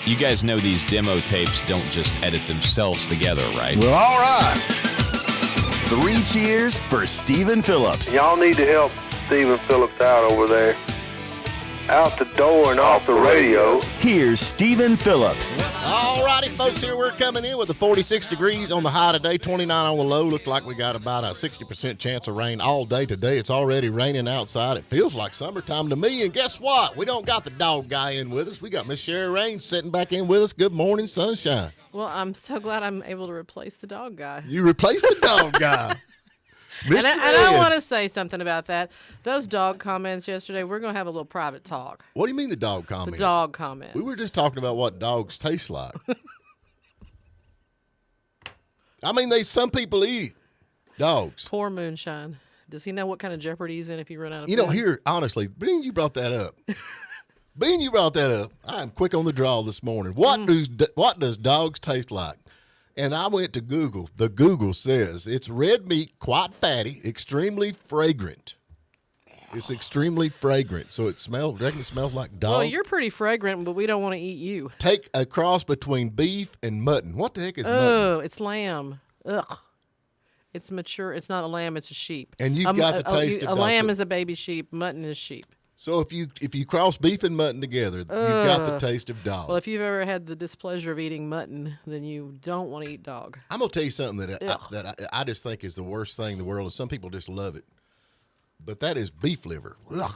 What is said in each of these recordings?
You guys know these demo tapes don't just edit themselves together, right? Well, all right. 3 cheers for Stephen Phillips. Y'all need to help Stephen Phillips out over there. Out the door and off the radio. Here's Stephen Phillips. All righty, folks, here we're coming in with the 46 degrees on the high today, 29 on the low. Look like we got about a 60% chance of rain all day today. It's already raining outside. It feels like summertime to me. And guess what? We don't got the dog guy in with us. We got Miss Sherry Raines sitting back in with us. Good morning, sunshine. Well, I'm so glad I'm able to replace the dog guy. You replaced the dog guy. And I want to say something about that. Those dog comments yesterday, we're going to have a little private talk. What do you mean the dog comments? The dog comments. We were just talking about what dogs taste like. I mean, some people eat dogs. Poor Moonshine. Does he know what kind of jeopardy he's in if you run out of food? Here, honestly, being you brought that up. I am quick on the draw this morning. What does dogs taste like? And I went to Google. The Google says it's red meat, quite fatty, extremely fragrant. It's extremely fragrant. So reckon it smells like dog? Well, you're pretty fragrant, but we don't want to eat you. Take a cross between beef and mutton. What the heck is mutton? Oh, it's lamb. Ugh. It's mature. It's not a lamb. It's a sheep. And you've got the taste of a lamb is a baby sheep. Mutton is sheep. So if you cross beef and mutton together, you've got the taste of dog. Well, if you've ever had the displeasure of eating mutton, then you don't want to eat dog. I'm gonna tell you something that I just think is the worst thing in the world, and some people just love it. But that is beef liver. Ugh.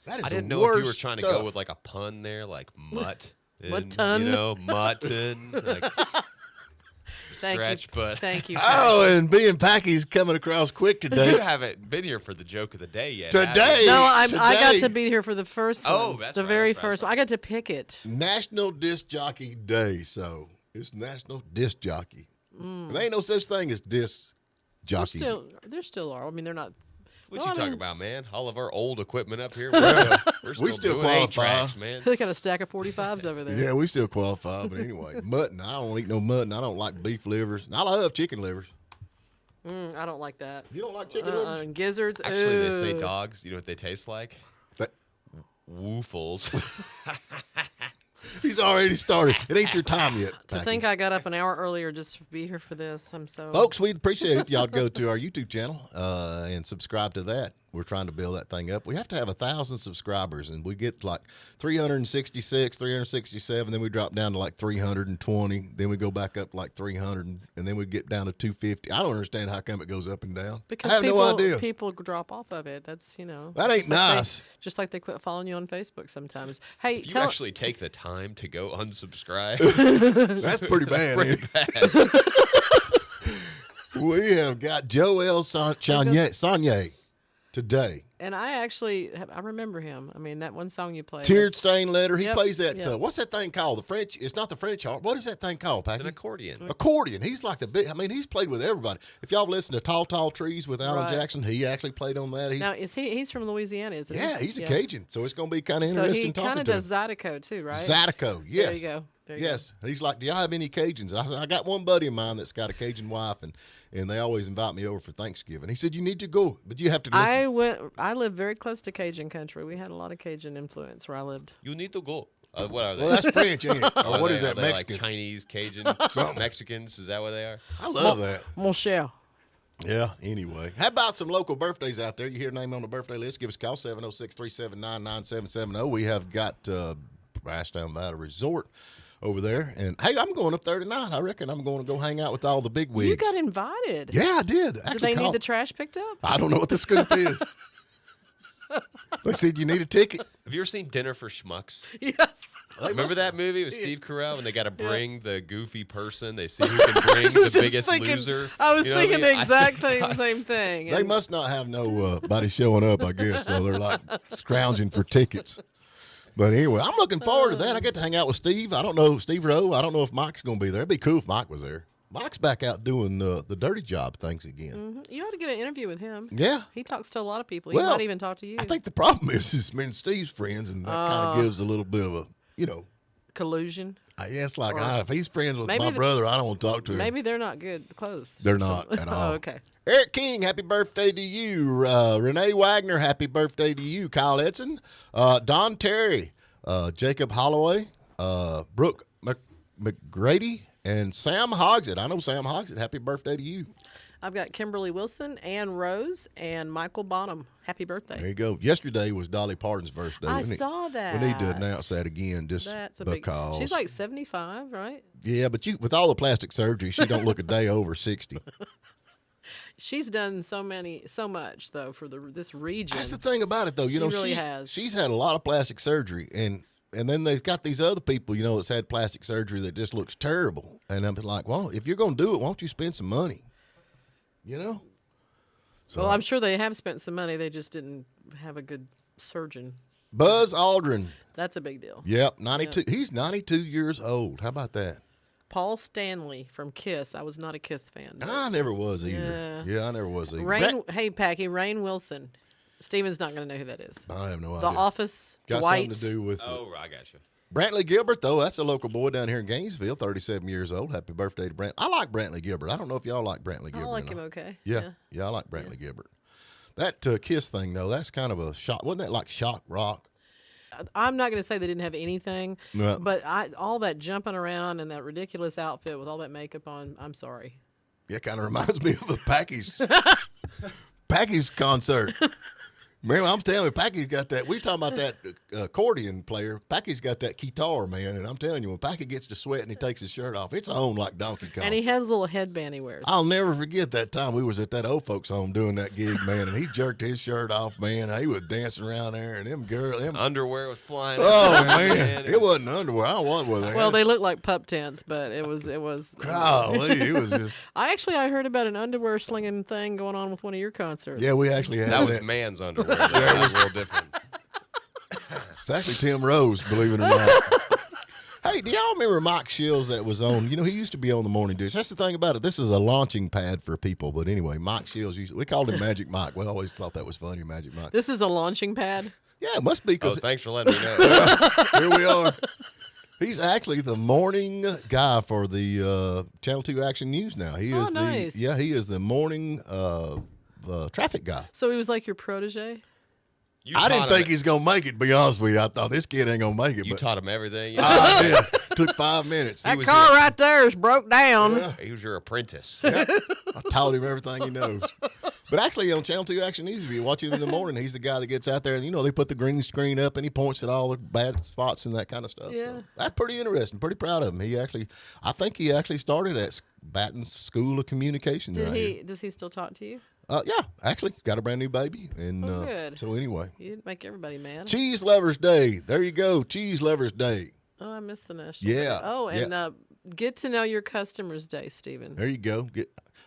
That is I didn't the know worst if you were trying to go with like a pun there, like mutt. Mutton. You know, mutton. Like, stretch, but thank you. Oh, and being Packy's coming across quick today. You haven't been here for the joke of the day yet. Today, no, I got to be here for the first one. Oh, that's the very first one. I got to pick it. National Disc Jockey Day, so it's National Disc Jockey. There ain't no such thing as disc jockeys. There still are. I mean, they're not. What you talking about, man? All of our old equipment up here. We still doing qualify. A-tracks, man. They got a stack of 45s over there. Yeah, we still qualify. But anyway, mutton. I don't eat no mutton. I don't like beef livers. I love chicken livers. I don't like that. You don't like chicken livers? And gizzards. Actually, they say dogs. You know what they taste like? Woofles. He's already started. It ain't your time yet. To think I got up an hour earlier just to be here for this. I'm so. Folks, we'd appreciate it if y'all go to our YouTube channel and subscribe to that. We're trying to build that thing up. We have to have 1,000 subscribers, and we get like 366, 367. Then we drop down to like 320. Then we go back up to like 300, and then we get down to 250. I don't understand how come it goes up and down. Because I have no idea. People drop off of it. That's, That ain't nice. Just like they quit following you on Facebook sometimes. Hey, if you actually take the time to go unsubscribe, that's pretty bad. We have got Joel Sonnier today. And I remember him. I mean, that one song you played. Tiered Stain Letter. He plays that. Yep. What's that thing called? The French. It's not the French harp. What is that thing called, Packy? It's an accordion. Accordion. He's like the big. I mean, he's played with everybody. If y'all listen to Tall, Tall Trees with Alan Jackson, he actually played on that. Now, he's from Louisiana, isn't he? Yeah, he's a Cajun. So it's going to be kind of interesting talking to him. So he kind of does Zydeco too, right? Zydeco, yes. There you go. Yes, he's like, do y'all have any Cajuns? I got one buddy of mine that's got a Cajun wife, and they always invite me over for Thanksgiving. He said, you need to go, but you have to listen. I lived very close to Cajun country. We had a lot of Cajun influence where I lived. You need to go. What are they? Well, that's French, ain't it? Or what is that, Mexican? Like Chinese, Cajun, Mexicans? Is that what they are? I love that. Mon cher. Yeah, anyway. How about some local birthdays out there? You hear a name on the birthday list, give us a call, 706-379-9770. We have got Brashtown Valley Resort over there. And, hey, I'm going up there tonight. I reckon I'm going to go hang out with all the big wigs. You got invited. Yeah, I did. Do they need the trash picked up? I don't know what the scoop is. They said you need a ticket. Have you ever seen Dinner for Schmucks? Yes. Remember that movie with Steve Carell when they got to bring the goofy person? They see who can bring the biggest loser. I was thinking the exact same thing. They must not have nobody showing up, I guess, so they're like scrounging for tickets. But anyway, I'm looking forward to that. I get to hang out with Steve. I don't know, Steve Rowe. I don't know if Mike's going to be there. It'd be cool if Mike was there. Mike's back out doing the dirty job things again. Mm-hmm. You ought to get an interview with him. Yeah. He talks to a lot of people. He might even talk to you. I think the problem is me and Steve's friends, and that kind of gives a little bit of a, collusion. It's like, if he's friends with my brother, I don't want to talk to him. Maybe they're not good close. They're not at all. Oh, okay. Eric King, happy birthday to you. Renee Wagner, happy birthday to you. Kyle Edson, Don Terry, Jacob Holloway, Brooke McGrady and Sam Hogsett. I know Sam Hogsett. Happy birthday to you. I've got Kimberly Wilson, Ann Rose, and Michael Bonham. Happy birthday. There you go. Yesterday was Dolly Parton's birthday. I saw that. We need to announce that again just That's a because. She's like 75, right? Yeah, but with all the plastic surgery, she don't look a day over 60. She's done so much though for this region. That's the thing about it, though. She really has. She's had a lot of plastic surgery, and then they've got these other people, that's had plastic surgery that just looks terrible. And I'm like, well, if you're going to do it, why don't you spend some money? So, well, I'm sure they have spent some money. They just didn't have a good surgeon. Buzz Aldrin. That's a big deal. Yep, 92. Yeah. He's 92 years old. How about that? Paul Stanley from Kiss. I was not a Kiss fan. I never was either. Yeah, I never was either. Hey, Packy, Rainn Wilson. Steven's not going to know who that is. I have no idea. The Office, got Dwight. something to do with Oh, I got you. Brantley Gilbert, though. That's a local boy down here in Gainesville, 37 years old. Happy birthday to Brantley. I like Brantley Gilbert. I don't know if y'all like Brantley Gilbert. I like him okay. Yeah, I like Brantley Gilbert. That Kiss thing, though, that's kind of a shock. Wasn't that like shock rock? I'm not going to say they didn't have anything, No. but all that jumping around and that ridiculous outfit with all that makeup on, I'm sorry. Yeah, kind of reminds me of a Packy's concert. Man, I'm telling you, Packy's got that. We talking about that accordion player. Packy's got that guitar, man, and I'm telling you, when Packy gets to sweat and he takes his shirt off, it's on like Donkey Kong. And he has a little headband he wears. I'll never forget that time we was at that old folks' home doing that gig, man, and he jerked his shirt off, man. He was dancing around there, and them Underwear was flying. Oh everywhere, man, it wasn't underwear. I don't know what was there. Well, they look like pup tents, but it was. Golly, it was just. I heard about an underwear slinging thing going on with one of your concerts. Yeah, we actually had that was man's underwear. That was a little different. It's actually Tim Rose, believe it or not. Hey, do y'all remember Mike Shields that was on? He used to be on the Morning Dish. That's the thing about it. This is a launching pad for people. But anyway, Mike Shields, we called him Magic Mike. We always thought that was funny, Magic Mike. This is a launching pad? Yeah, it must be. Thanks for letting me know. Here we are. He's actually the morning guy for the Channel 2 Action News now. He is nice. He is the morning traffic guy. So he was like your protege? I didn't think he's going to make it, to be honest with you. I thought this kid ain't going to make it. You taught him everything. I did. Took 5 minutes. That car right there is broke down. Yeah. He was your apprentice. Yeah. I taught him everything he knows. But actually, on Channel 2 Action News, if you watch it in the morning, he's the guy that gets out there and, they put the green screen up and he points at all the bad spots and that kind of stuff. Yeah. So that's pretty interesting. Pretty proud of him. I think he actually started at Baton School of Communication. Does he still talk to you? Yeah, actually, got a brand new baby. And good. So anyway. You didn't make everybody mad. Cheese Lovers Day. There you go. Cheese Lovers Day. Oh, I missed the National Yeah. Day. Oh, and get to know your customers day, Stephen. There you go.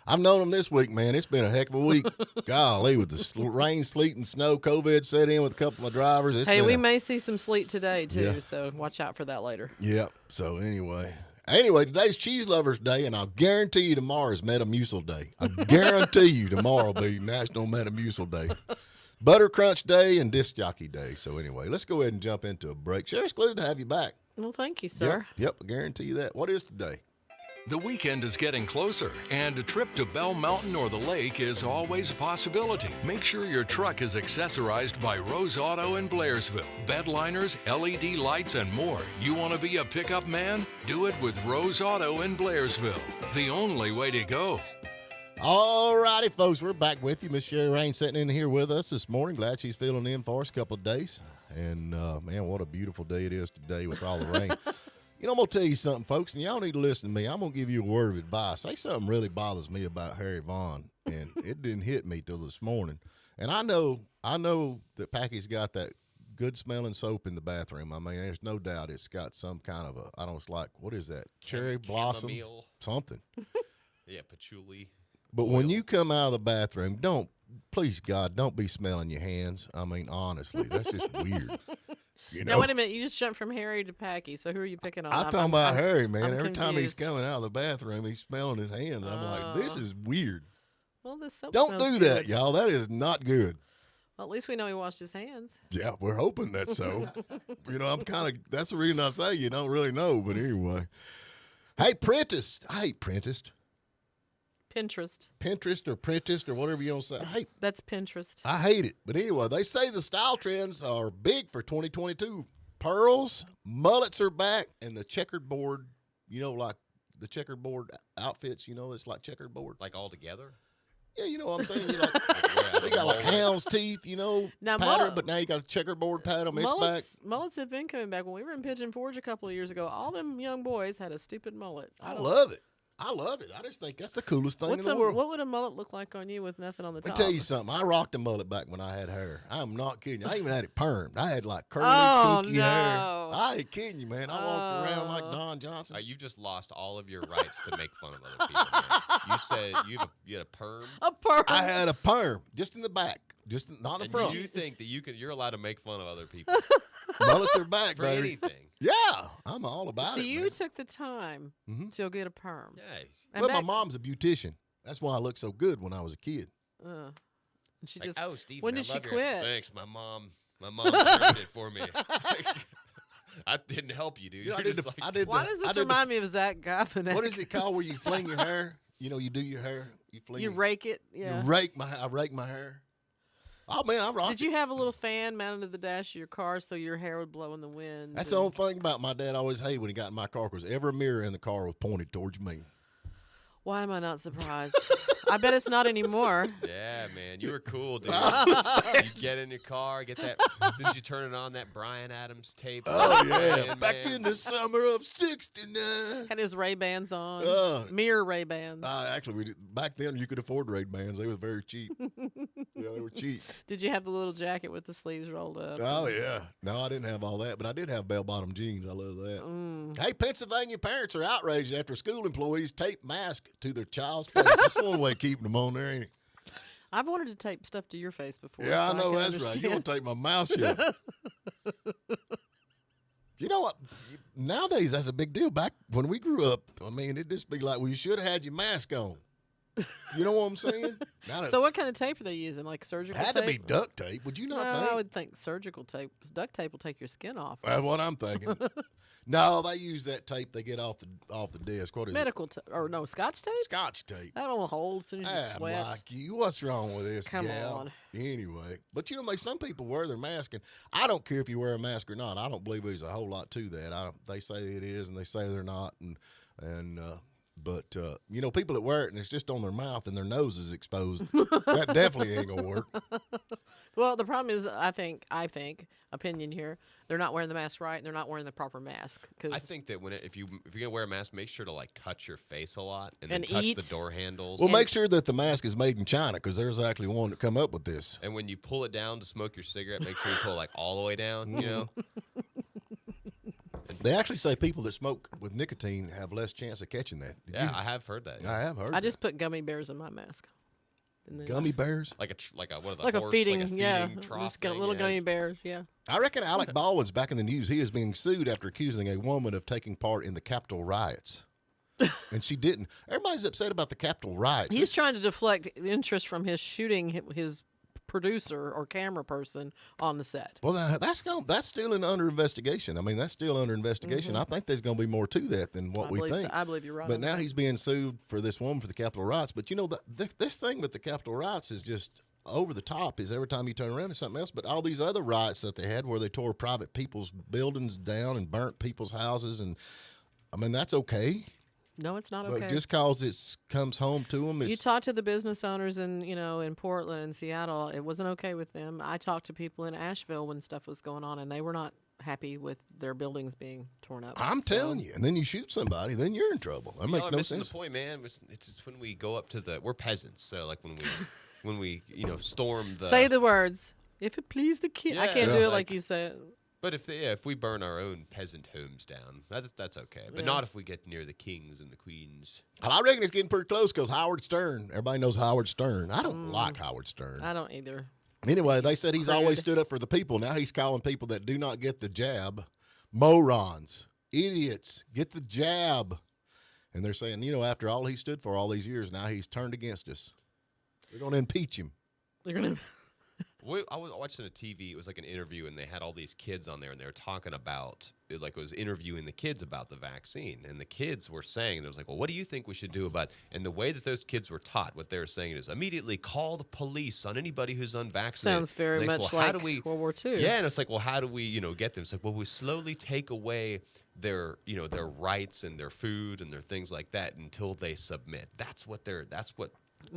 I've known them this week, man. It's been a heck of a week. Golly, with the rain, sleet, and snow, COVID set in with a couple of drivers. We may see some sleet today, too, Yeah. so watch out for that later. Yeah. So anyway, today's Cheese Lovers Day, and I'll guarantee you tomorrow is Metamucil Day. I guarantee you tomorrow will be National Metamucil Day. Butter Crunch Day and Disc Jockey Day. So anyway, let's go ahead and jump into a break. Sure, it's glad to have you back. Well, thank you, sir. Yep, I guarantee you that. What is today? The weekend is getting closer, and a trip to Bell Mountain or the lake is always a possibility. Make sure your truck is accessorized by Rose Auto in Blairsville. Bed liners, LED lights, and more. You want to be a pickup man? Do it with Rose Auto in Blairsville. The only way to go. All righty, folks, we're back with you. Miss Sherry Rain sitting in here with us this morning. Glad she's filling in for us a couple of days. And, man, what a beautiful day it is today with all the rain. I'm going to tell you something, folks, and y'all need to listen to me. I'm going to give you a word of advice. Say something really bothers me about Harry Vaughn, and it didn't hit me till this morning. And I know that Packy's got that good-smelling soap in the bathroom. I mean, there's no doubt it's got some kind of it's like, what is that, cherry blossom? Chamomile. Something. Yeah, patchouli. But when you come out of the bathroom, please, God, don't be smelling your hands. I mean, honestly, that's just weird. Now, wait a minute. You just jumped from Harry to Packy, so who are you picking on? I'm talking about Harry, man. I'm Every time he's confused. coming out of the bathroom, he's smelling his hands. I'm like, this is weird. Well, this soap Don't smells do that, good. y'all. That is not good. Well, at least we know he washed his hands. Yeah, we're hoping that's so. That's the reason I say you don't really know, but anyway. Hey, Prentice. I hate Prentice. Pinterest or Prentice or whatever you want to say. That's Pinterest. I hate it. But anyway, they say the style trends are big for 2022. pearls, mullets are back, and the checkerboard, like the checkerboard outfits, it's like checkerboard. Like all together? Yeah, you know what I'm saying? They got like hound's teeth, Now, pattern, but now you got a checkerboard pattern. It's back. Mullets have been coming back. When we were in Pigeon Forge a couple of years ago, all them young boys had a stupid mullet. I love it. I just think that's the coolest thing in the world. What would a mullet look like on you with nothing on the top? Let me tell you something. I rocked a mullet back when I had hair. I'm not kidding you. I even had it permed. I had like curly, kinky hair. I ain't kidding you, man. I walked around like Don Johnson. You've just lost all of your rights to make fun of other people, man. You said you had a perm? A perm. I had a perm, just in the back, just not in the front. Do you think that you're allowed to make fun of other people? Mullets are back, For baby. anything. Yeah, I'm all about it. So you man. took the time to get a perm. Yeah. And But my mom's a beautician. That's why I looked so good when I was a kid. and she Like, just. Steve, when I did she love your- quit? Thanks, my mom ruined it for me. I didn't help you, dude. Yeah, You're just like, Why does this remind me of Zach Galifianakis? What is it called where you fling your hair? You do your hair. You fling. You rake it. Yeah. I rake my hair. Oh man, I rocked. Did you have a little fan mounted to the dash of your car so your hair would blow in the wind? That's the only thing about my dad always hated when he got in my car was every mirror in the car was pointed towards me. Why am I not surprised? I bet it's not anymore. yeah, man, you were cool, dude. You get in your car, get that. As soon as you turn it on, that Bryan Adams tape. Oh yeah, man, back in the summer of '69. Had his Ray-Bans on. Mirror Ray-Bans. Actually, back then you could afford Ray-Bans. They were very cheap. Yeah, they were cheap. Did you have the little jacket with the sleeves rolled up? Oh yeah. No, I didn't have all that, but I did have bell-bottom jeans. I love that. Hey, Pennsylvania parents are outraged after school employees tape mask to their child's face. That's one way of keeping them on there, ain't it? I've wanted to tape stuff to your face before. Yeah, so I know can that's right. understand. You want to take my mouth shut. You know what? Nowadays, that's a big deal. Back when we grew up, I mean, it'd just be like, well, you should have had your mask on. You know what I'm saying? So what kind of tape are they using? Like surgical tape? Had to be duct tape. Would you not No, think? I would think surgical tape. Duct tape will take your skin off. That's what I'm thinking. No, they use that tape they get off the desk. What is Medical tape. Or no, Scotch tape? it? Scotch tape. That don't hold as soon as you I'm sweat. like you. What's wrong with this Come gal? on. Anyway, but like some people wear their mask, and I don't care if you wear a mask or not. I don't believe there's a whole lot to that. They say it is, and they say they're not, But people that wear it and it's just on their mouth and their nose is exposed. That definitely ain't gonna work. Well, the problem is, I think, opinion here, they're not wearing the mask right, and they're not wearing the proper mask. I think that if you're gonna wear a mask, make sure to like touch your face a lot and then And touch eat. the door handles. Well, make sure that the mask is made in China because there's actually one that come up with this. And when you pull it down to smoke your cigarette, make sure you pull it like all the way down. You know. They actually say people that smoke with nicotine have less chance of catching that. I have heard that. I have heard. I just put gummy bears in my mask. And then- gummy bears. Like a what are the like horse, a feeding, like a yeah. trough Just got thing, little yeah. gummy bears, yeah. I reckon Alec Baldwin's back in the news. He is being sued after accusing a woman of taking part in the Capitol riots. And she didn't. Everybody's upset about the Capitol riots. He's trying to deflect interest from his shooting his producer or camera person on the set. Well, that's still under investigation. I mean, that's still under investigation. I think there's going to be more to that than what we think. I believe you're right. But on now that. he's being sued for this woman for the Capitol riots. But this thing with the Capitol riots is just over the top. Is every time you turn around, there's something else. But all these other riots that they had, where they tore private people's buildings down and burnt people's houses, and I mean that's okay. No, it's not But okay. just cause it comes home to them, You talk to the business owners in Portland and Seattle, it wasn't okay with them. I talked to people in Asheville when stuff was going on, and they were not happy with their buildings being torn up. I'm telling you. And then you shoot somebody, then you're in trouble. That makes I'm no missing sense. the point, man. It's just when we go up to we're peasants, so like when we storm the. Say the words. If it please the king. I Yeah. can't do Yeah. it like you said. But if we burn our own peasant homes down, that's okay. But Yeah. not if we get near the kings and the queens. Well, I reckon it's getting pretty close because Howard Stern. Everybody knows Howard Stern. I don't like Howard Stern. I don't either. Anyway, they said he's always stood up for the people. Now he's calling people that do not get the jab morons, idiots. Get the jab. And they're saying, after all he stood for all these years, now he's turned against us. We're going to impeach him. They're gonna. I was watching a TV. It was like an interview, and they had all these kids on there, and they were talking about, like, it was interviewing the kids about the vaccine. And the kids were saying, it was like, well, what do you think we should do about it? And the way that those kids were taught, what they were saying is immediately call the police on anybody who's unvaccinated. Sounds very much well, like World War II. Yeah, and it's like, well, how do we, get them? It's like, well, we slowly take away their rights and their food and their things like that until they submit. That's what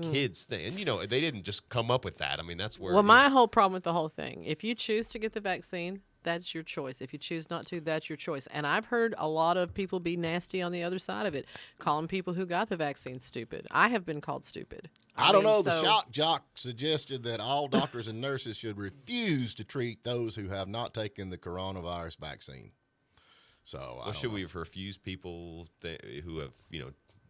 kids think. And, they didn't just come up with that. I mean, that's where. Well, my whole problem with the whole thing, if you choose to get the vaccine, that's your choice. If you choose not to, that's your choice. And I've heard a lot of people be nasty on the other side of it, calling people who got the vaccine stupid. I have been called stupid. I don't know. The shock jock suggested that all doctors and nurses should refuse to treat those who have not taken the coronavirus vaccine. So, should we refuse people who have,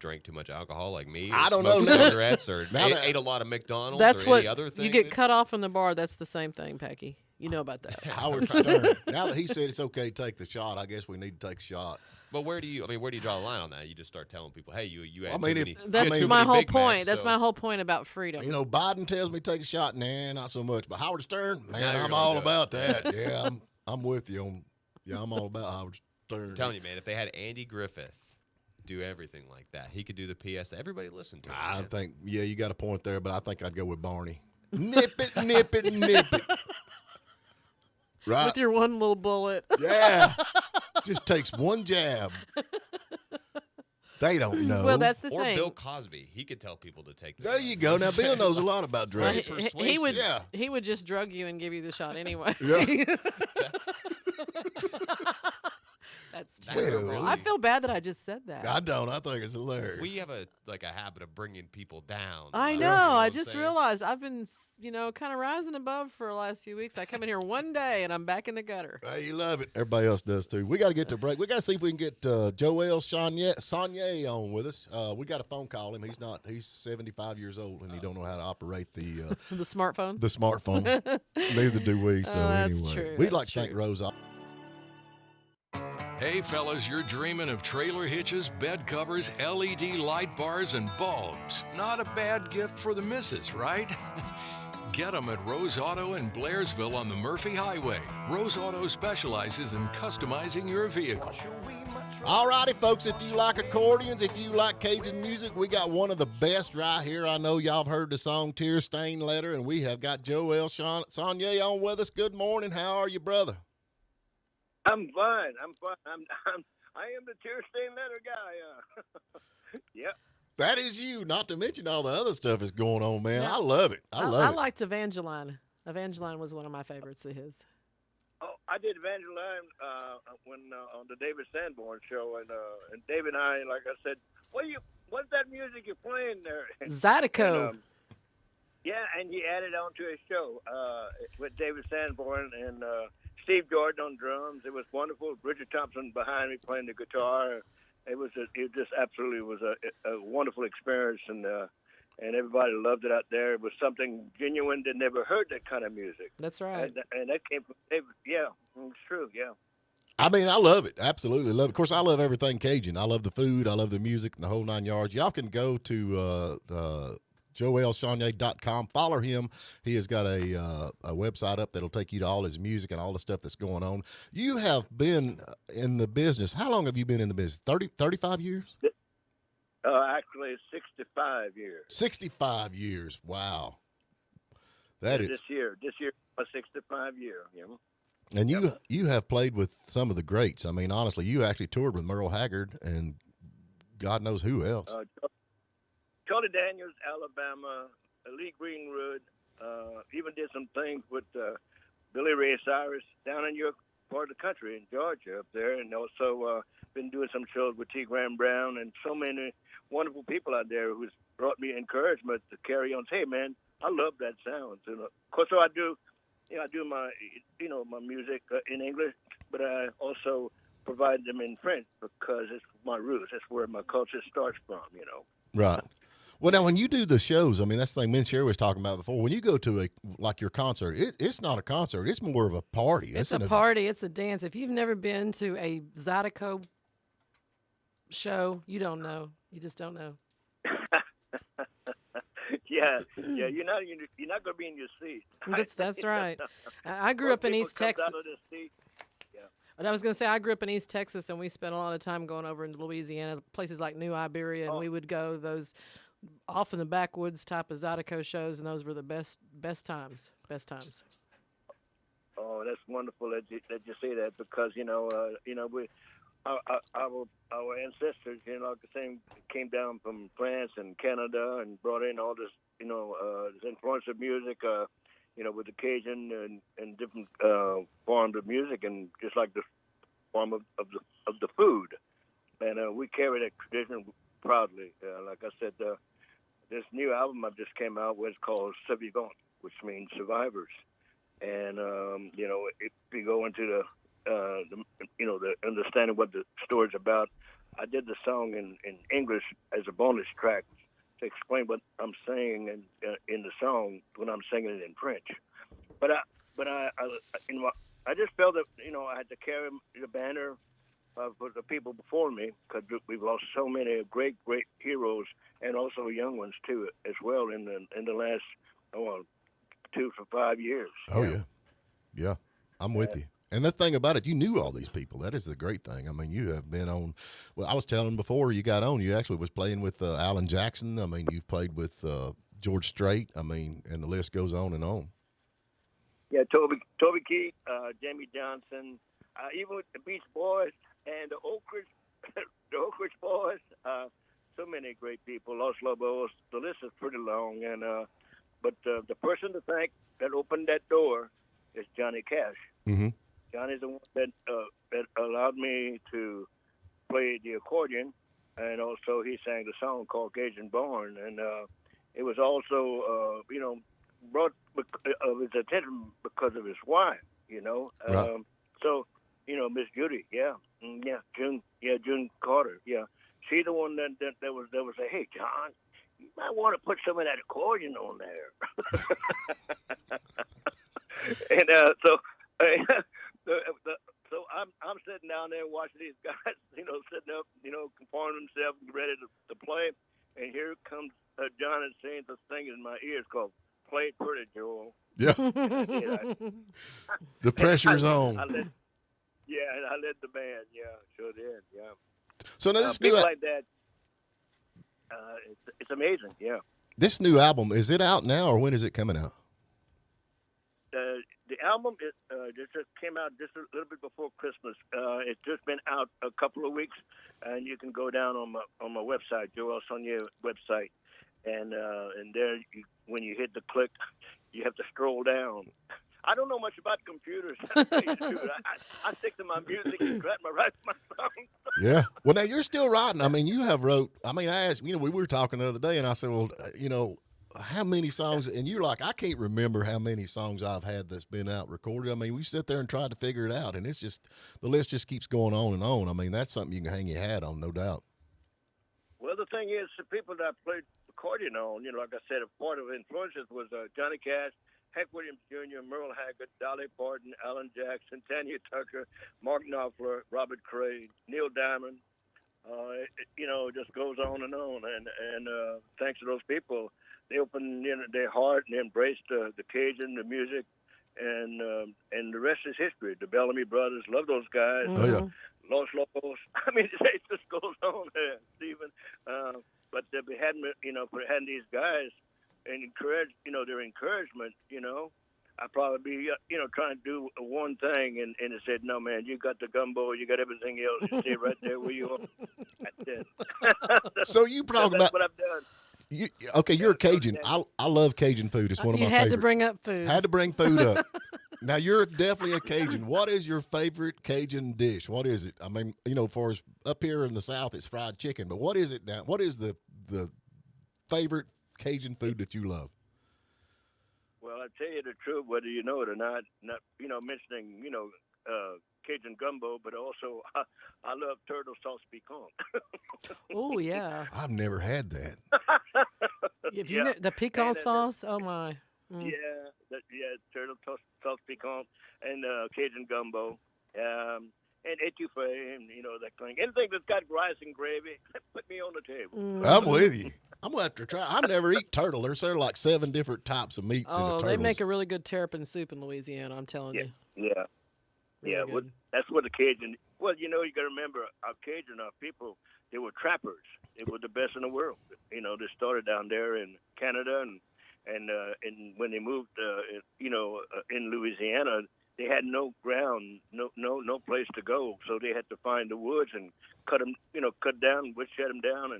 drank too much alcohol like me? I don't know. Cigarettes or ate a lot of McDonald's that's or any other thing? You get cut off from the bar. That's the same thing, Pecky. You know about that. Howard Stern. Now that he said it's okay to take the shot, I guess we need to take a shot. But where do you draw the line on that? You just start telling people, hey, you had that's my whole point. That's my whole point about freedom. Biden tells me to take a shot. Nah, not so much. But Howard Stern, man, I'm all about that. Yeah, I'm with you on. Yeah, I'm all about Howard Stern. I'm telling you, man, if they had Andy Griffith do everything like that, he could do the PSA. Everybody listen to him. I think, you got a point there, but I think I'd go with Barney. Nip it, nip it, nip it. Right. With your one little bullet. Yeah. Just takes one jab. They don't know. Well, that's the or thing. Bill Cosby. He could tell people to take the There you go. Now, Bill knows a lot about drugs. He would just drug you and give you the shot anyway. Yeah. That's terrible. Really? I feel bad that I just said that. I don't. I think it's hilarious. We have a habit of bringing people down. I know. I just realized I've been, kind of rising above for the last few weeks. I come in here one day and I'm back in the gutter. Hey, you love it. Everybody else does too. We got to get to a break. We got to see if we can get Joel Sonnier on with us. We got to phone call him. He's 75 years old and he don't know how to operate the the smartphone. The smartphone. Neither do we. So that's anyway, true. we'd That's like to thank true. Rose. Hey, fellas, you're dreaming of trailer hitches, bed covers, LED light bars, and bulbs. Not a bad gift for the missus, right? Get them at Rose Auto in Blairsville on the Murphy Highway. Rose Auto specializes in customizing your vehicle. All righty, folks, if you like accordions, if you like Cajun music, we got one of the best right here. I know y'all have heard the song Tear Stained Letter, and we have got Joel Sonnier on with us. Good morning. How are you, brother? I'm fine. I am the Tear Stained Letter guy. Yep. That is you, not to mention all the other stuff that's going on, man. Yeah. I love it. I love I it. liked Evangeline. Evangeline was one of my favorites of his. Oh, I did Evangeline when on the David Sanborn show, and David and I, like I said, what's that music you're playing there? Zydeco. Yeah, and he added on to his show with David Sanborn and Steve Jordan on drums. It was wonderful. Richard Thompson behind me playing the guitar. It just absolutely was a wonderful experience, and everybody loved it out there. It was something genuine. They never heard that kind of music. That's right. And that came from David. Yeah, it's true. Yeah. I mean, I love it. Absolutely love it. Of course, I love everything Cajun. I love the food. I love the music and the whole 9 yards. Y'all can go to joelsonnier.com. Follow him. He has got a website up that'll take you to all his music and all the stuff that's going on. You have been in the business. How long have you been in the business? 35 years? Actually, 65 years. 65 years. Wow. That is. This year, a 65 year. You know? And you have played with some of the greats. I mean, honestly, you actually toured with Merle Haggard and God knows who else. Charlie Daniels, Alabama, Lee Greenwood, even did some things with Billy Ray Cyrus down in your part of the country, in Georgia up there, and also been doing some shows with T. Graham Brown and so many wonderful people out there who's brought me encouragement to carry on. Say, man, I love that sound. And, of course, so I do my, my music in English, but I also provide them in French because it's my roots. That's where my culture starts from, Right. Well, now, when you do the shows, I mean, that's the thing me and Sherry was talking about before. When you go to your concert, it's not a concert. It's more of a party. It's a party. It's a dance. If you've never been to a Zydeco show, you don't know. You just don't know. Yeah, yeah. You're not going to be in your seat. That's right. I grew up in East Texas. Out of their seat. Yeah. And I was going to say, I grew up in East Texas, and we spent a lot of time going over into Louisiana, places like New Iberia, and we would go those off in the backwoods type of Zydeco shows, and those were the best times. Oh, that's wonderful that you say that, because we our ancestors, like the same, came down from France and Canada and brought in all this, this influence of music, with the Cajun and different forms of music, and just like the form of the food, and we carry that tradition proudly. Like I said, this new album I just came out with is called Survivants, which means survivors, and if you go into the understanding what the story's about, I did the song in English as a bonus track to explain what I'm saying in the song when I'm singing it in French. But I just felt that I had to carry the banner for the people before me, because we've lost so many great heroes, and also young ones too as well in the last 2 to 5 years. Oh yeah, I'm with you. And the thing about it, you knew all these people. That is the great thing. I mean, you have been on. Well, I was telling before you got on, you actually was playing with Alan Jackson. I mean, you've played with George Strait. I mean, and the list goes on and on. Yeah, Toby Keith, Jamie Johnson, even with the Beach Boys and the Oak Ridge Boys. So many great people. Los Lobos. The list is pretty long, and but the person to thank that opened that door is Johnny Cash. Mm-hmm. Johnny's the one that allowed me to play the accordion, and also he sang the song called Cajun Born, and it was also brought of his attention because of his wife, Right. So Miss Judy, June Carter, she the one that was say, hey John, you might want to put some of that accordion on there. And so I'm sitting down there watching these guys, sitting up, conforming themselves, ready to play, and here comes John and saying this thing in my ears called "Play It Pretty, Joel." Yeah. The pressure's on. I led the band. Yeah, sure did. Yeah. So now this people new like that, it's amazing. Yeah. This new album, is it out now, or when is it coming out? The album just came out just a little bit before Christmas. It's just been out a couple of weeks, and you can go down on my website, Joel Sonnier website, and there when you hit the click, you have to scroll down. I don't know much about computers. I stick to my music and write my songs. Yeah. Well, now you're still writing. I mean, you have wrote. I mean, I asked. We were talking the other day, and I said, well, how many songs? And you're like, I can't remember how many songs I've had that's been out recorded. I mean, we sit there and tried to figure it out, and it's just the list just keeps going on and on. I mean, that's something you can hang your hat on, no doubt. Well, the thing is, the people that I played accordion on, like I said, a part of influences was Johnny Cash, Hank Williams Jr., Merle Haggard, Dolly Parton, Alan Jackson, Tanya Tucker, Mark Knopfler, Robert Cray, Neil Diamond. It just goes on and on. And thanks to those people, they opened their heart and embraced the Cajun, the music, and the rest is history. The Bellamy Brothers, love those guys. Oh, yeah. Los Lobos. I mean, it just goes on there, Stephen. But if we hadn't, had these guys and encourage, their encouragement, I'd probably be, trying to do one thing, and it said, no, man, you got the gumbo, you got everything else, you stay right there where you are. That's it. So you talking that's about what I've done. you're a Cajun. I love Cajun food. It's one of my You had favorite. to bring up food. Had to bring food up. Now you're definitely a Cajun. What is your favorite Cajun dish? What is it? I mean, for us up here in the South, it's fried chicken. But what is it now? What is the favorite Cajun food that you love? Well, I tell you the truth, whether you know it or not mentioning, Cajun gumbo, but also I love turtle sauce piquant. Oh, yeah. I've never had that. If you know, the pecan sauce, oh, my. Mm. Yeah, turtle sauce piquant and Cajun gumbo, and etouffee, and that thing. Anything that's got rice and gravy, put me on the table. I'm with you. I'm gonna have to try. I never eat turtle. There's like 7 different types of meats in a Oh, turtle. they make a really good terrapin soup in Louisiana. I'm telling you. Yeah. Really Yeah, good. that's what the Cajun. Well, you got to remember, our Cajun, our people, they were trappers. They were the best in the world. They started down there in Canada, and when they moved, in Louisiana, they had no ground, no place to go. So they had to find the woods and cut down, woodshed them down,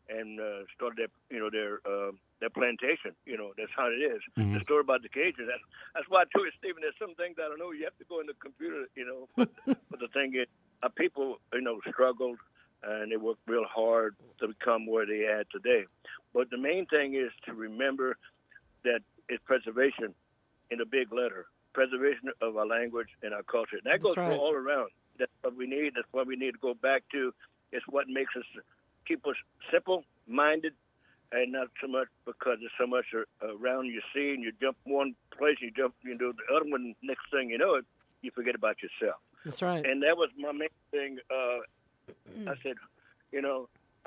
and started their plantation. That's how it is. Mm-hmm. The story about the Cajuns. That's why I told you, Stephen. There's some things I don't know. You have to go in the computer. But the thing is, our people, struggled and they worked real hard to become where they are today. But the main thing is to remember that it's preservation in a big letter. Preservation of our language and our culture. And that goes all around. That's what we need. That's what we need to go back to. It's what makes us keep us simple-minded and not so much because there's so much around you see and you jump one place, you jump the other one, next thing you know it, you forget about yourself. That's right. And that was my main thing. I said, I'm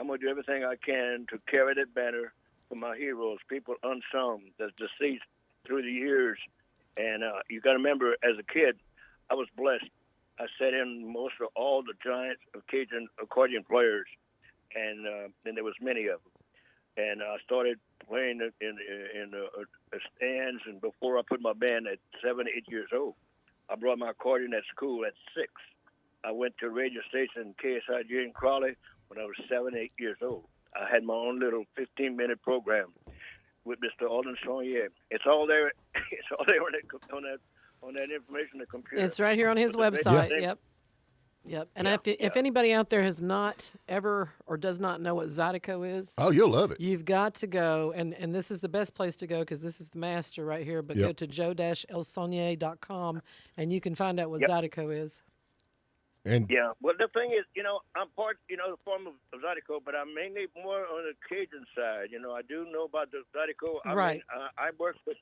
going to do everything I can to carry that banner for my heroes, people unsung, that's deceased through the years. And you got to remember, as a kid, I was blessed. I sat in most of all the giants of Cajun accordion players, and then there was many of them. And I started playing in the stands, and before I put my band at 7, 8 years old, I brought my accordion at school at 6. I went to a radio station, KSIG in Crawley, when I was 7, 8 years old. I had my own little 15-minute program with Mr. Alden Sonnier. It's all there. It's all there on that information, the computer. It's right here on his website. Yep. And if anybody out there has not ever or does not know what Zydeco is, oh, you'll love it. You've got to go, and this is the best place to go because this is the master right here. But go to joe-elsonnier.com, and you can find out what Zydeco is. And well, the thing is, I'm part, the form of Zydeco, but I'm mainly more on the Cajun side. I do know about the Zydeco. I work with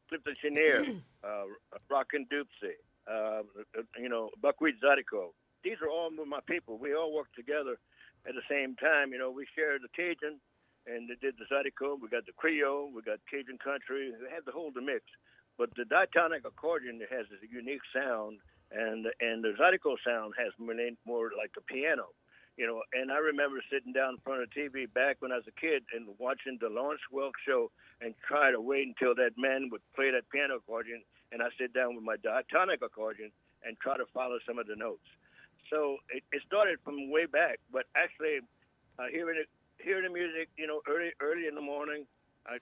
Clifton Sonnier, Rockin' Dupsy, Buckwheat Zydeco. These are all my people. We all work together at the same time. We share the Cajun, and they did the Zydeco. We got the Creole. We got Cajun country. We have the whole mix. But the diatonic accordion has a unique sound. And the Zydeco sound has more like a piano, And I remember sitting down in front of the TV back when I was a kid and watching the Lawrence Welk show and try to wait until that man would play that piano accordion, and I sit down with my diatonic accordion and try to follow some of the notes. So it started from way back, but actually hearing the music, early in the morning, I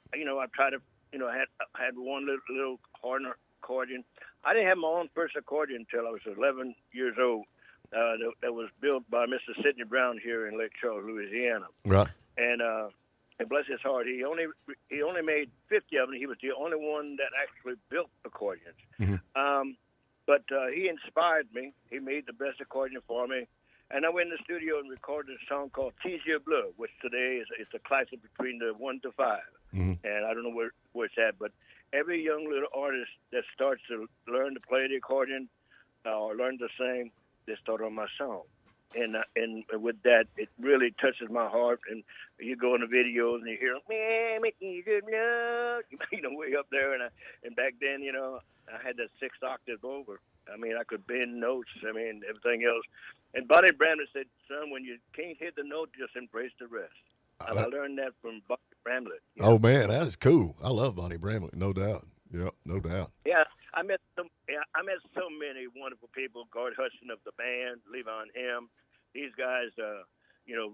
try to, I had one little Horner accordion. I didn't have my own first accordion until I was 11 years old. That was built by Mr. Sidney Brown here in Lake Charles, Louisiana. Right. And bless his heart, he only made 50 of them. He was the only one that actually built accordions. Mm-hmm. But he inspired me. He made the best accordion for me. And I went in the studio and recorded a song called Teasier Bleu, which today is a classic between the 1 to 5. Mm-hmm. And I don't know where it's at, but every young little artist that starts to learn to play the accordion or learn to sing, they start on my song. And with that, it really touches my heart. And you go in the videos and you hear, man, making you good love, way up there. And back then, I had that 6 octaves over. I mean, I could bend notes. I mean, everything else. And Bonnie Bramlett said, son, when you can't hit the note, just embrace the rest. I learned that from Bonnie Bramlett. Oh, man, that is cool. I love Bonnie Bramlett, no doubt. Yep, no doubt. Yeah, I met so many wonderful people. Gord Hudson of the band, Levon Hem. These guys,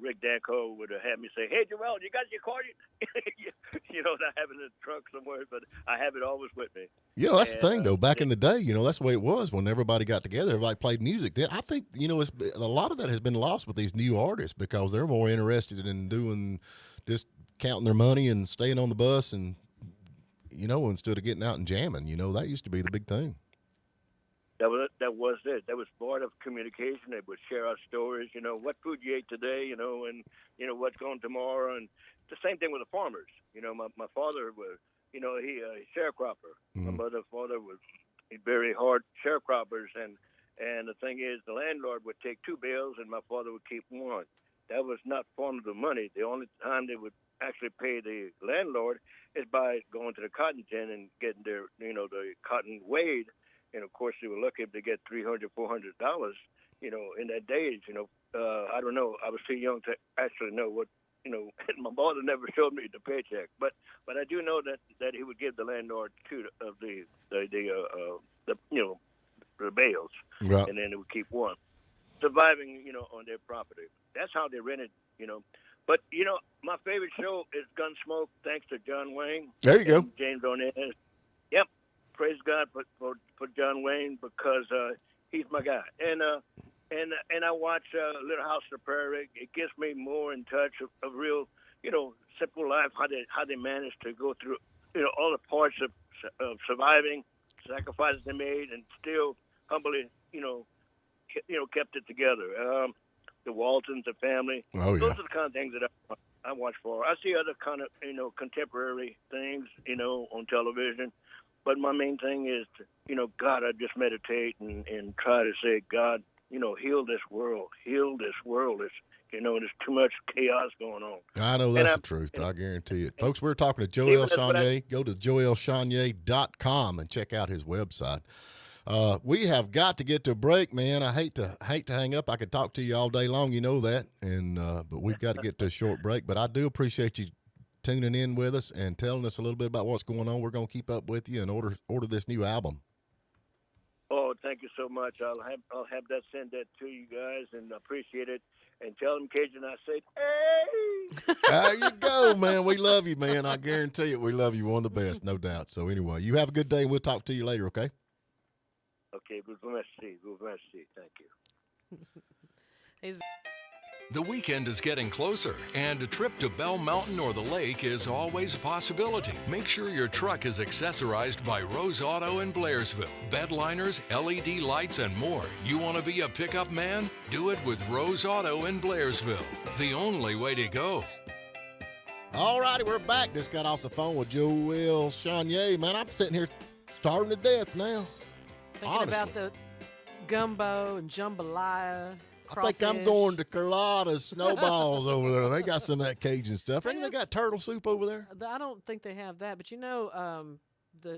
Rick Danko would have had me say, hey, Joel, you got your accordion? I have it in the trunk somewhere, but I have it always with me. That's the thing, though. Back in the day, that's the way it was when everybody got together. Everybody played music. I think, it's, a lot of that has been lost with these new artists because they're more interested in doing just counting their money and staying on the bus and, instead of getting out and jamming. That used to be the big thing. That was it. That was part of communication. They would share our stories, what food you ate today, and, what's going tomorrow. And the same thing with the farmers. My father was, he a sharecropper. Mm-hmm. My father was very hard sharecroppers. And the thing is, the landlord would take 2 bales and my father would keep 1. that was not form of the money. The only time they would actually pay the landlord is by going to the cotton gin and getting their, the cotton weighed. And of course, they were lucky if they get $300, $400, in that days. I don't know. I was too young to actually know what, my father never showed me the paycheck. But I do know that he would give the landlord two of the bales, Right. and then they would keep one, surviving, on their property. That's how they rented, But, my favorite show is Gunsmoke, thanks to John Wayne. There you go. And James O'Neill. Yep. Praise God for John Wayne, because he's my guy. And I watch Little House on the Prairie. It gets me more in touch of real, simple life, how they managed to go through, all the parts of surviving, sacrifices they made, and still humbly, kept it together. The Waltons, the family. Oh, yeah. Those are the kind of things that I watch for. I see other kind of, contemporary things, on television. But my main thing is, God, I just meditate and try to say, God, heal this world. Heal this world. It's, there's too much chaos going on. I know that's the truth. I guarantee it. Folks, we're talking to Joel Sonnier. Go to joelsonnier.com and check out his website. We have got to get to a break, man. I hate to hang up. I could talk to you all day long, you know that, and but we've got to get to a short break. But I do appreciate you tuning in with us and telling us a little bit about what's going on. We're going to keep up with you and order this new album. Oh, thank you so much. I'll have that send that to you guys, and I appreciate it. And tell them Cajun I said, hey. There you go, man. We love you, man. I guarantee it. We love you. One of the best, no doubt. So anyway, you have a good day, and we'll talk to you later, okay? Okay, good merci. Thank you. The weekend is getting closer, and a trip to Bell Mountain or the lake is always a possibility. Make sure your truck is accessorized by Rose Auto in Blairsville. Bed liners, LED lights, and more. You want to be a pickup man? Do it with Rose Auto in Blairsville. The only way to go. All righty, we're back. Just got off the phone with Joel Sonnier. Man, I'm sitting here starving to death now. Thinking about the gumbo and jambalaya. I think I'm going to Carlotta's Snowballs over there. They got some of that Cajun stuff. Ain't they got turtle soup over there? I don't think they have that, but the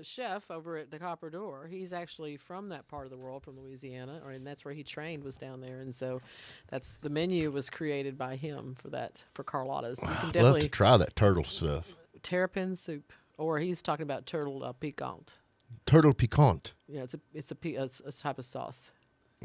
chef over at the Copper Door, he's actually from that part of the world, from Louisiana, and that's where he trained, was down there, and so that's the menu was created by him for Carlotta's. You can I'd definitely love to try that turtle stuff. terrapin soup, or he's talking about turtle piquant. Turtle piquant. Yeah, it's a type of sauce.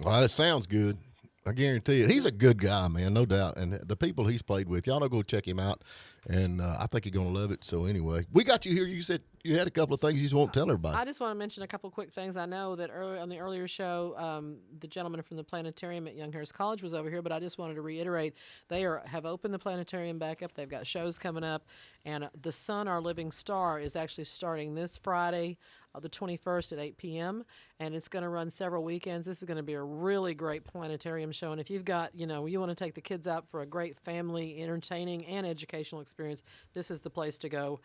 Well, it sounds good. I guarantee it. He's a good guy, man, no doubt. And the people he's played with, y'all know, go check him out. And I think you're going to love it. So anyway, we got you here. You said you had a couple of things you just won't tell everybody. I just want to mention a couple quick things. I know that on the earlier show, the gentleman from the planetarium at Young-Harris College was over here, but I just wanted to reiterate, they have opened the planetarium back up. They've got shows coming up. And The Sun, Our Living Star is actually starting this Friday, the 21st at 8 p.m., and it's going to run several weekends. This is going to be a really great planetarium show, and if you've got, you want to take the kids out for a great family, entertaining, and educational experience, this is the place to go.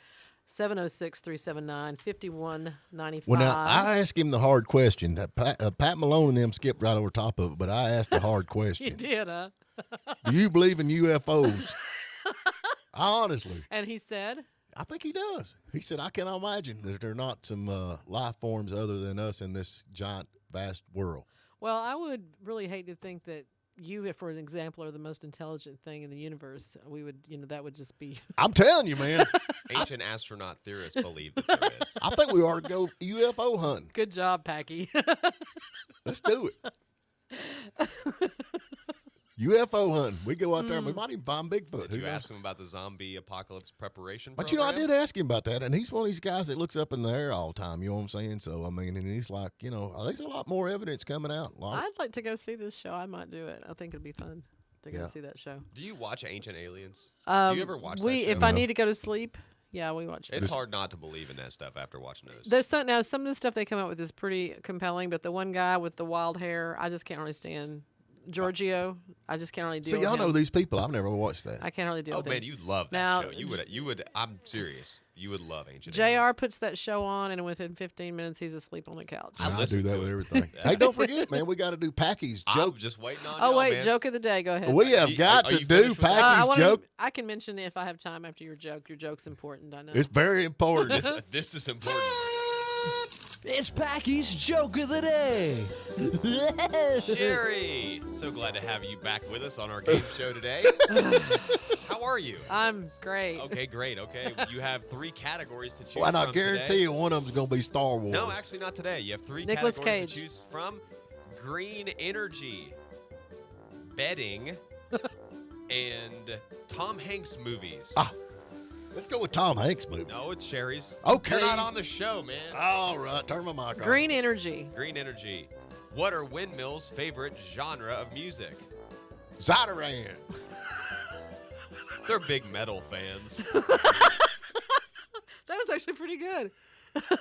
706-379-5195. Well, now, I asked him the hard question. Pat Malone and them skipped right over top of it, but I asked the hard question. You did, huh? Do you believe in UFOs? Honestly. And he said? I think he does. He said, I cannot imagine that there are not some life forms other than us in this giant, vast world. Well, I would really hate to think that you, for an example, are the most intelligent thing in the universe. We would, that would just be. I'm telling you, man. Ancient astronaut theorists believe that there is. I think we ought to go UFO hunting. Good job, Packy. Let's do it. UFO hunting. We go out there and we might even find Bigfoot. Did you ask him about the zombie apocalypse preparation But program? I did ask him about that, and he's one of these guys that looks up in the air all the time. You know what I'm saying? So I mean, and he's like, there's a lot more evidence coming out. I'd like to go see this show. I might do it. I think it'd be fun to go see that show. Do you watch Ancient Aliens? Do you ever watch that show? If I need to go to sleep, yeah, we watch It's hard not to believe in that stuff after watching those. There's some of the stuff they come out with is pretty compelling, but the one guy with the wild hair, I just can't really stand. Giorgio. I just can't really deal See, with y'all him. know these people. I've never watched that. I can't really deal Oh with man, him. you'd love that Now, show. You would. I'm serious. You would love Ancient JR Aliens. puts that show on, and within 15 minutes, he's asleep on the couch. I I do listen that to with it. everything. Hey, don't forget, man, we got to do Packy's I'm joke. just waiting on Oh, y'all, wait, man. joke of the day. Go ahead. We have you- got are to you do finished with that? Packy's joke. I can mention it if I have time after your joke. Your joke's important, I know. It's very important. This is important. It's Packy's Joke of the Day. Sherry, so glad to have you back with us on our game show today. How are you? I'm great. Okay, great. Okay, you have 3 categories to choose Well, and I from guarantee today. you one of them's going to be Star Wars. No, actually not today. You have 3 Nicolas categories Cage. to choose from. Green energy, betting, and Tom Hanks movies. Let's go with Tom Hanks movie. No, it's Sherry's. Okay. You're not on the show, man. All right, turn my mic off. Green energy. Green energy. What are Windmill's favorite genre of music? Zyderan. They're big metal fans. That was actually pretty good.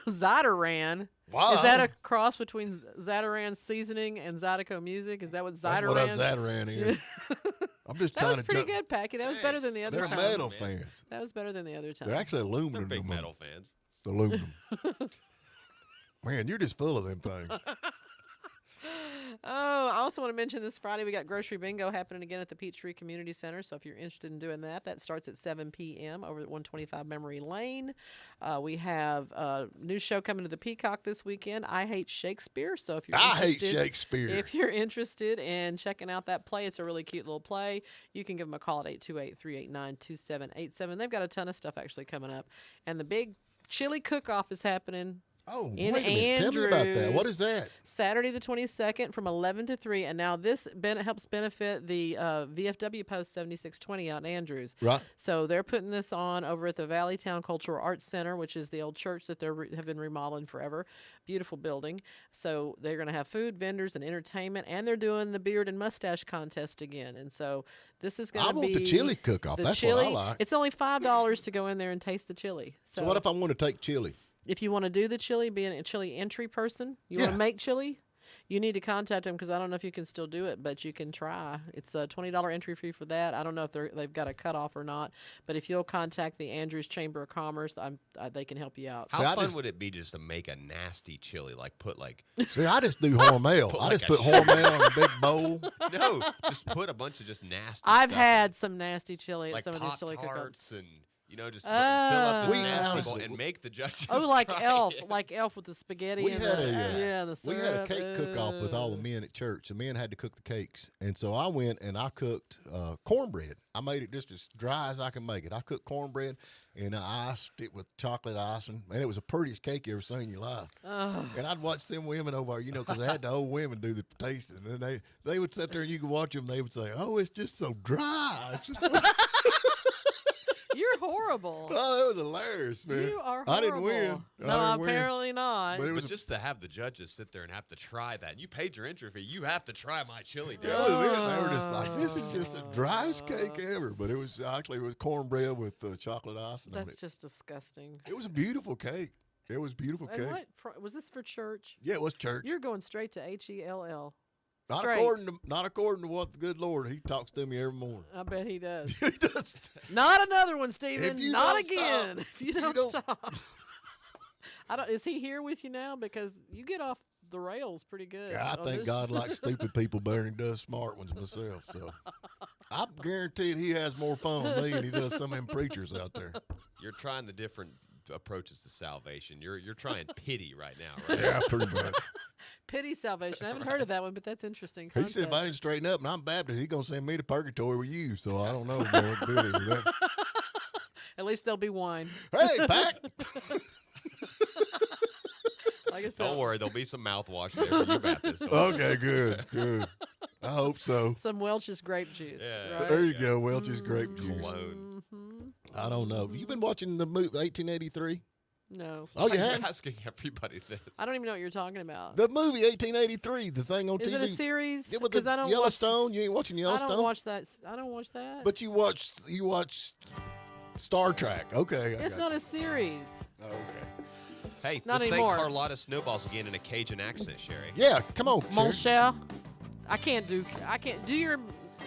Zyderan. Wow. Is that a cross between Zyderan seasoning and Zydeco music? Is that what That's Zyderan? what a Zyderan is. I'm just That trying was to pretty jump. good, Packy. That was better than the other They're time. metal man. fans. That was better than the other time. They're actually They're aluminum. big to metal fans. Aluminum. Man, you're just full of them things. Oh, I also want to mention this Friday we got grocery bingo happening again at the Peachtree Community Center. So if you're interested in doing that, that starts at 7 p.m. over at 125 Memory Lane. We have a new show coming to the Peacock this weekend. I Hate Shakespeare. So if you're I hate interested- Shakespeare. If you're interested in checking out that play, it's a really cute little play. You can give them a call at 828-389-2787. They've got a ton of stuff actually coming up, and the big chili cook-off is happening. Oh, In wait a minute. Tell me about that. Andrews. What is that? Saturday the 22nd from 11 to 3. And now this helps benefit the VFW Post 7620 out in Andrews. Right. So they're putting this on over at the Valleytown Cultural Arts Center, which is the old church that they have been remodeling forever. Beautiful building. So they're going to have food, vendors, and entertainment. And they're doing the beard and mustache contest again. And so this is going I to be want the chili cook-off. the That's chili. what I like. It's only $5 to go in there and taste the chili. So what if I want to take chili? If you want to do the chili, being a chili entry person, you want Yeah. to make chili, you need to contact them because I don't know if you can still do it, but you can try. It's a $20 entry fee for that. I don't know if they've got a cutoff or not, but if you'll contact the Andrews Chamber of Commerce, they can help you out. How See, I fun just- would it be just to make a nasty chili? Like put like See, I just do Hormel. Put I like just a put Hormel in a big bowl. no, just put a bunch of just nasty. I've stuff had some nasty chili in, at like some of these chili cook-offs. Pop-Tarts and just fill up We this nasty bowl honestly- and make the judges. Oh, like try Elf, it. like Elf with the spaghetti. We and had the, a the we had a syrup. cake cook-off with all the men at church. The men had to cook the cakes, and so I went and I cooked cornbread. I made it just as dry as I can make it. I cooked cornbread and I iced it with chocolate icing, and it was the prettiest cake you ever seen in your life. And I'd watch them women over, because they had the old women do the tasting, and they would sit there and you could watch them. They would say, "Oh, it's just so dry." It's just- You're horrible. Oh, it was hilarious, man. You are horrible. I didn't win. I No, didn't win. apparently not. But it was But just to have the judges sit there and have to try that. You paid your entry fee. You have to try my chili. Dude. They were just like, this is just the driest cake ever. But it was cornbread with chocolate icing on That's it. just disgusting. It was a beautiful cake. It was a beautiful And cake. what was this for church? Yeah, it was church. You're going straight to HELL. Not straight. according to what the good Lord, He talks to me every morning. I bet he does. He does. Not another one, Stephen. If you Not don't again. stop. If you don't stop. Is he here with you now? Because you get off the rails pretty good. Yeah, I on think this. God likes stupid people better than He does smart ones myself. So I'm guaranteed He has more fun with me than He does some of them preachers out there. You're trying the different approaches to salvation. You're trying pity right now, right? Yeah, pretty much. Pity salvation. I haven't heard of that one, but that's interesting. He said if I didn't straighten up and I'm Baptist, He's going to send me to purgatory with you. So I don't know, man, what to do with that. At least there'll be wine. Hey, Pat. Like I said, Don't worry, there'll be some mouthwash there for you Baptists. Don't worry. Okay, good. I hope so. some Welch's grape juice. Yeah. Right? There you go. Welch's grape juice. Cologne. I don't know. Have you been watching the movie 1883? No. Oh, you You're have? asking everybody this. I don't even know what you're talking about. The movie 1883, the thing on Is TV. it a series? Yeah, with 'Cause the I don't Yellowstone. You ain't watching I Yellowstone? don't watch that. I don't watch that. But you watch Star Trek. Okay. it's not a series. Okay. Hey, Not let's anymore. thank Carlotta Snowballs again in a Cajun accent, Sherry. Yeah, come on. Mon Sharon. cher. I can't do your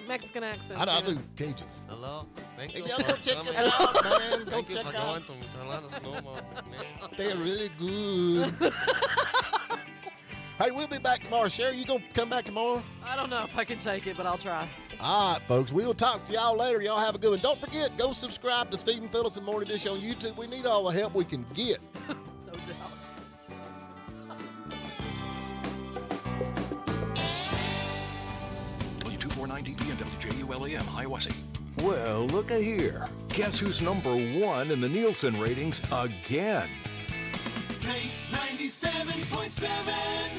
Mexican accent. I Steven. do Cajun. Hello. Thank Hey, you y'all for go check coming. it out, man. Go Thank you check for out. going to Carolina Snowball. They're really good. Hey, we'll be back tomorrow. Sherry, you gonna come back tomorrow? I don't know if I can take it, but I'll try. All right, folks. We'll talk to y'all later. Y'all have a good one. Don't forget, go subscribe to Stephen Phillips and Morning Dish on YouTube. We need all the help we can get. No doubt. W249DB and WJULAM, Hiawassee. Well, look a here. Guess who's number one in the Nielsen ratings again? Play 97.7.